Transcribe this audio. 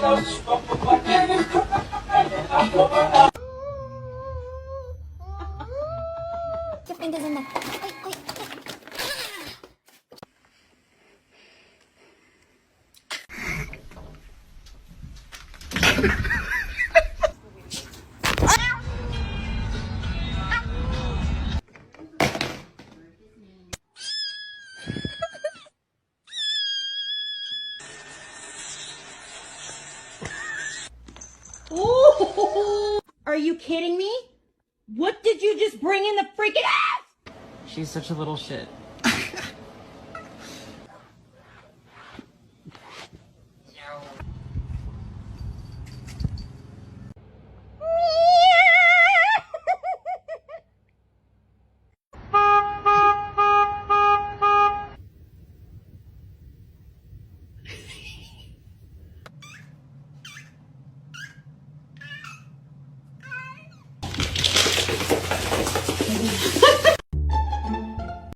Your fingers in there. Ay, ay, ay. Ooh, are you kidding me? What did you just bring in the freaking house? She's such a little shit.